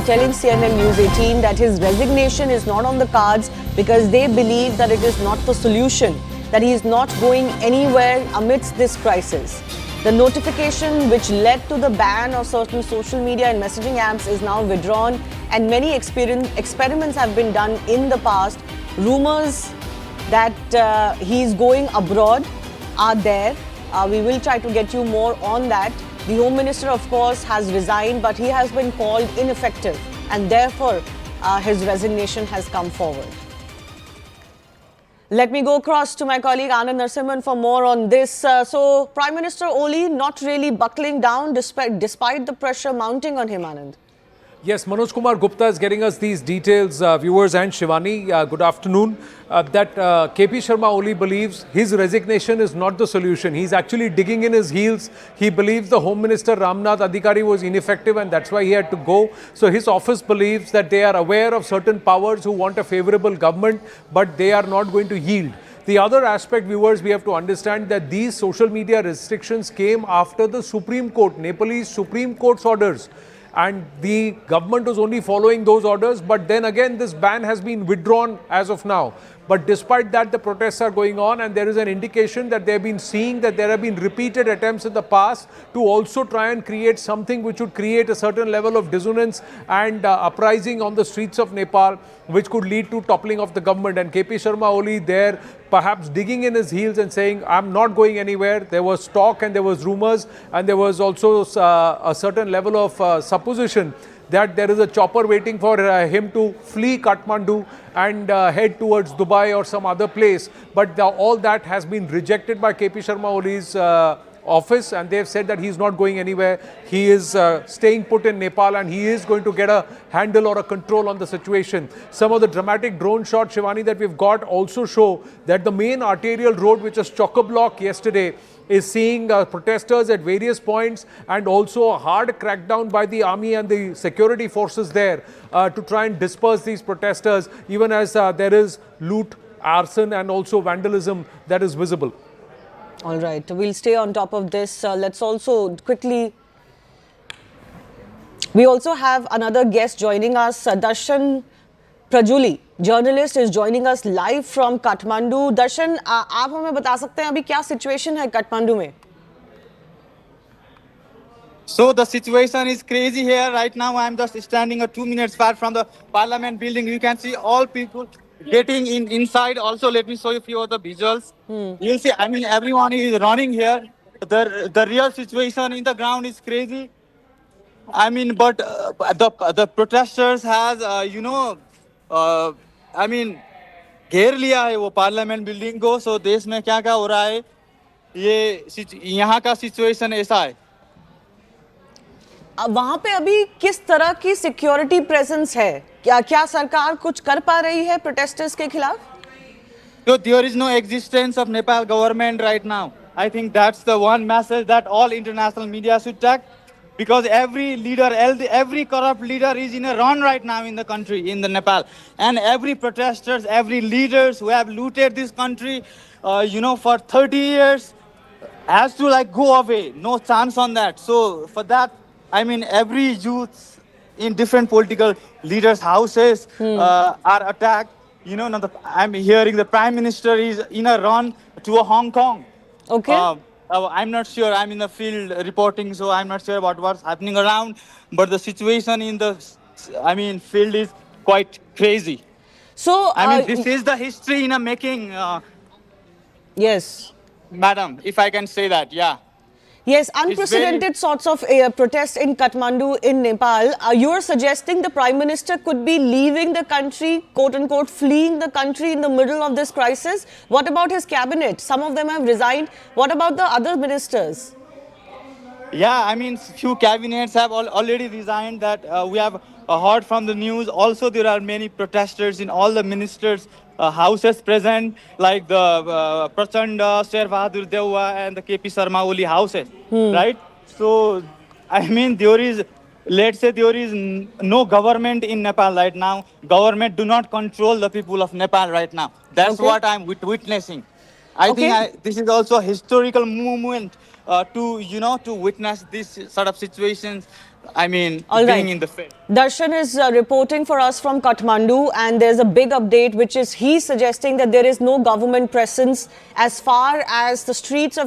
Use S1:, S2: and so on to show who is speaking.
S1: telling CNN News 18 that his resignation is not on the cards because they believe that it is not the solution, that he is not going anywhere amidst this crisis. The notification which led to the ban of certain social media and messaging apps is now withdrawn, and many experiments have been done in the past. Rumors that he is going abroad are there. We will try to get you more on that. The Home Minister, of course, has resigned, but he has been called ineffective, and therefore his resignation has come forward. Let me go across to my colleague Anand Narasimhan for more on this. So, Prime Minister Oli not really buckling down despite the pressure mounting on him, Anand.
S2: Yes, Manoj Kumar Gupta is getting us these details, viewers and Shivani. Good afternoon. That KP Sharma Oli believes his resignation is not the solution. He's actually digging in his heels. He believes the Home Minister Ramnath Adhikari was ineffective and that's why he had to go. So his office believes that they are aware of certain powers who want a favorable government, but they are not going to yield. The other aspect, viewers, we have to understand that these social media restrictions came after the Supreme Court, Nepalese Supreme Court's orders. And the government was only following those orders. But then again, this ban has been withdrawn as of now. But despite that, the protests are going on, and there is an indication that they have been seeing that there have been repeated attempts in the past to also try and create something which would create a certain level of dissonance and uprising on the streets of Nepal, which could lead to toppling of the government. And KP Sharma Oli there perhaps digging in his heels and saying, I'm not going anywhere. There was talk and there was rumors, and there was also a certain level of supposition that there is a chopper waiting for him to flee Kathmandu and head towards Dubai or some other place. But all that has been rejected by KP Sharma Oli's office, and they've said that he's not going anywhere. He is staying put in Nepal, and he is going to get a handle or a control on the situation. Some of the dramatic drone shots, Shivani, that we've got also show that the main arterial road, which was chock-a-block yesterday, is seeing protesters at various points, and also a hard crackdown by the army and the security forces there to try and disperse these protesters, even as there is loot, arson and also vandalism that is visible.
S1: All right, we'll stay on top of this. Let's also quickly... We also have another guest joining us, Darshan Prajuli, journalist, is joining us live from Kathmandu. Darshan, आप हमें बता सकते हैं अभी क्या situation है Kathmandu में?
S3: So the situation is crazy here right now. I'm just standing 2 minutes far from the Parliament building. You can see all people getting inside. Also, let me show you a few of the visuals. You'll see, I mean, everyone is running here. The real situation in the ground is crazy. I mean, but the protesters has, I mean, घेर लिया है वो parliament building को. सो देश में क्या क्या हो रहा है, ये यहाँ का सिचुएशन ऐसा है.
S1: वहां पे अभी किस तरह की सिक्योरिटी प्रेजेंस है? क्या सरकार कुछ कर पा रही है प्रोटेस्टर्स के खिलाफ?
S3: So there is no existence of Nepal government right now. I think that's the one message that all international media should take, because every leader, every corrupt leader is in a run right now in the country, in the Nepal, and every protesters, every leaders who have looted this country, for 30 years, has to go away. No chance on that. So for that, I mean, every youth in different political leaders' houses are attacked. I'm hearing the Prime Minister is in a run to Hong Kong.
S1: Okay.
S3: I'm not sure. I'm in the field reporting, so I'm not sure about what's happening around. But the situation in the, field is quite crazy.
S1: So,
S3: this is the history in a making.
S1: Yes.
S3: Madam, if I can say that, yeah.
S1: Yes, unprecedented sorts of protests in Kathmandu in Nepal. You are suggesting the Prime Minister could be leaving the country, quote-unquote, fleeing the country in the middle of this crisis. What about his cabinet? Some of them have resigned. What about the other ministers?
S3: Yeah, few cabinets have already resigned. That we have heard from the news. Also, there are many protesters in all the ministers' houses present, like the Prachanda, Sher Bahadur Dewa and the KP Sharma Oli houses, right? So, there is, let's say there is no government in Nepal right now. Government do not control the people of Nepal right now. That's what I'm witnessing. I think this is also a historical movement to witness this sort of situations I mean,
S1: All
S3: being
S1: right.
S3: in the field.
S1: Darshan is reporting for us from Kathmandu, and there's a big update, which is he's suggesting that there is no government presence as far as the streets of